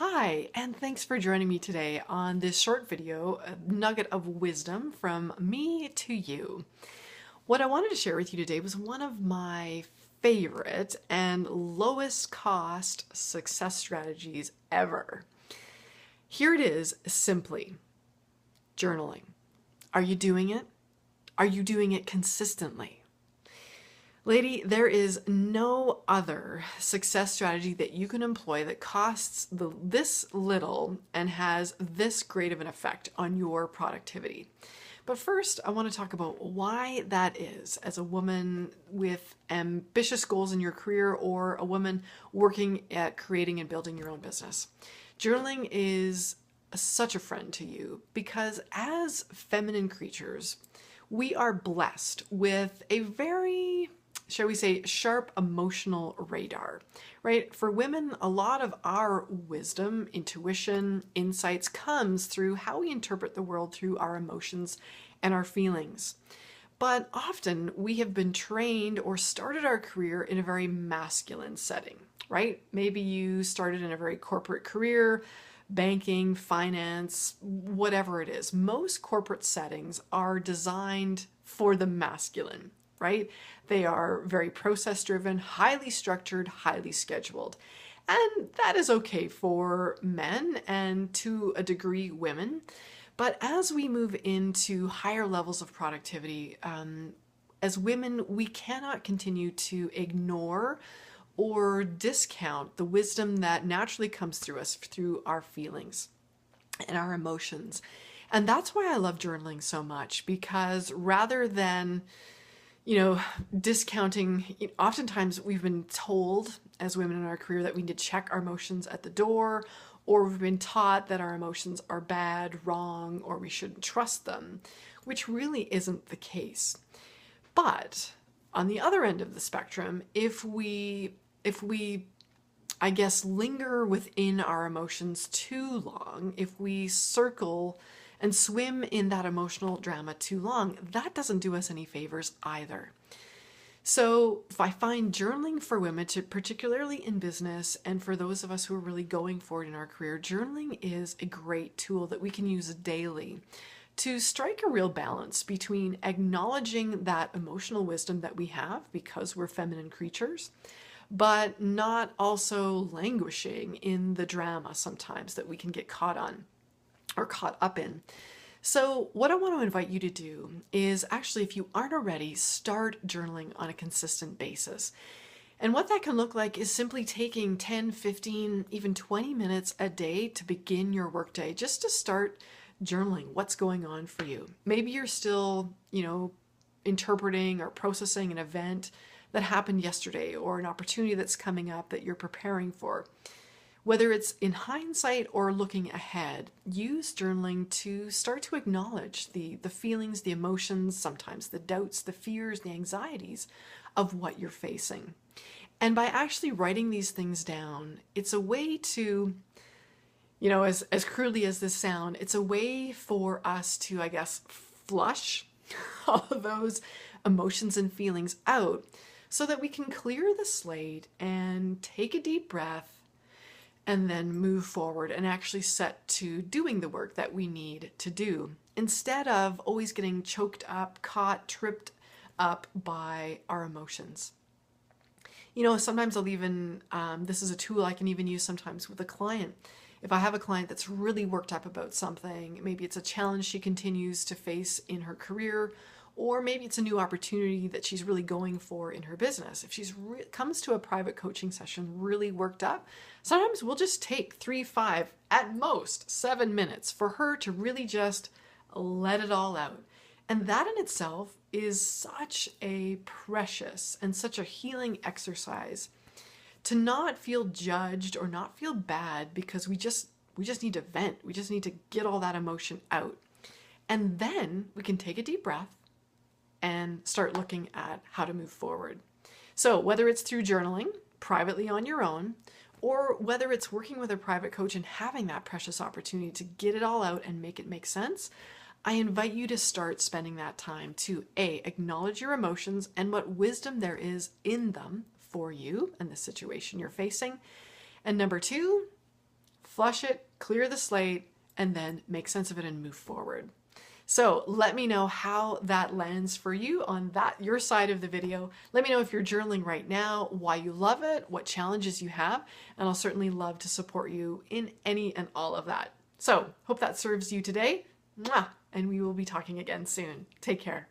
Hi, and thanks for joining me today on this short video, a nugget of wisdom from me to you. What I wanted to share with you today was one of my favorite and lowest cost success strategies ever. Here it is, simply journaling. Are you doing it? Are you doing it consistently? Lady, there is no other success strategy that you can employ that costs this little and has this great of an effect on your productivity. But first, I want to talk about why that is as a woman with ambitious goals in your career or a woman working at creating and building your own business. Journaling is such a friend to you because as feminine creatures, we are blessed with a very, shall we say, sharp emotional radar, right? For women, a lot of our wisdom, intuition, insights comes through how we interpret the world through our emotions and our feelings. But often we have been trained or started our career in a very masculine setting, right? Maybe you started in a very corporate career, banking, finance, whatever it is. Most corporate settings are designed for the masculine, right? They are very process driven, highly structured, highly scheduled. And that is okay for men and to a degree women. But as we move into higher levels of productivity, as women, we cannot continue to ignore or discount the wisdom that naturally comes through us through our feelings and our emotions. And that's why I love journaling so much, because rather than discounting, oftentimes we've been told as women in our career that we need to check our emotions at the door, or we've been taught that our emotions are bad, wrong, or we shouldn't trust them, which really isn't the case. But on the other end of the spectrum, if we, I guess, linger within our emotions too long, if we circle and swim in that emotional drama too long, that doesn't do us any favors either. So if I find journaling for women, particularly in business, and for those of us who are really going forward in our career, journaling is a great tool that we can use daily to strike a real balance between acknowledging that emotional wisdom that we have because we're feminine creatures, but not also languishing in the drama sometimes that we can get caught on or caught up in. So what I want to invite you to do is actually, if you aren't already, start journaling on a consistent basis. And what that can look like is simply taking 10, 15, even 20 minutes a day to begin your workday, just to start journaling what's going on for you. Maybe you're still, interpreting or processing an event that happened yesterday or an opportunity that's coming up that you're preparing for. Whether it's in hindsight or looking ahead, use journaling to start to acknowledge the feelings, the emotions, sometimes the doubts, the fears, the anxieties of what you're facing. And by actually writing these things down, it's a way to, as crudely as this sounds, it's a way for us to, I guess, flush all of those emotions and feelings out so that we can clear the slate and take a deep breath and then move forward and actually set to doing the work that we need to do, instead of always getting choked up, caught, tripped up by our emotions. Sometimes I'll even, this is a tool I can even use sometimes with a client. If I have a client that's really worked up about something, maybe it's a challenge she continues to face in her career, or maybe it's a new opportunity that she's really going for in her business. If she's comes to a private coaching session really worked up, sometimes we'll just take 3, 5, at most 7 minutes for her to really just let it all out. And that in itself is such a precious and such a healing exercise, to not feel judged or not feel bad because we just need to vent. We just need to get all that emotion out. And then we can take a deep breath and start looking at how to move forward. So whether it's through journaling privately on your own, or whether it's working with a private coach and having that precious opportunity to get it all out and make it make sense, I invite you to start spending that time to acknowledge your emotions and what wisdom there is in them for you and the situation you're facing. And number 2, flush it, clear the slate, and then make sense of it and move forward. So let me know how that lands for you on your side of the video. Let me know if you're journaling right now, why you love it, what challenges you have, and I'll certainly love to support you in any and all of that. So hope that serves you today. Mwah! And we will be talking again soon. Take care.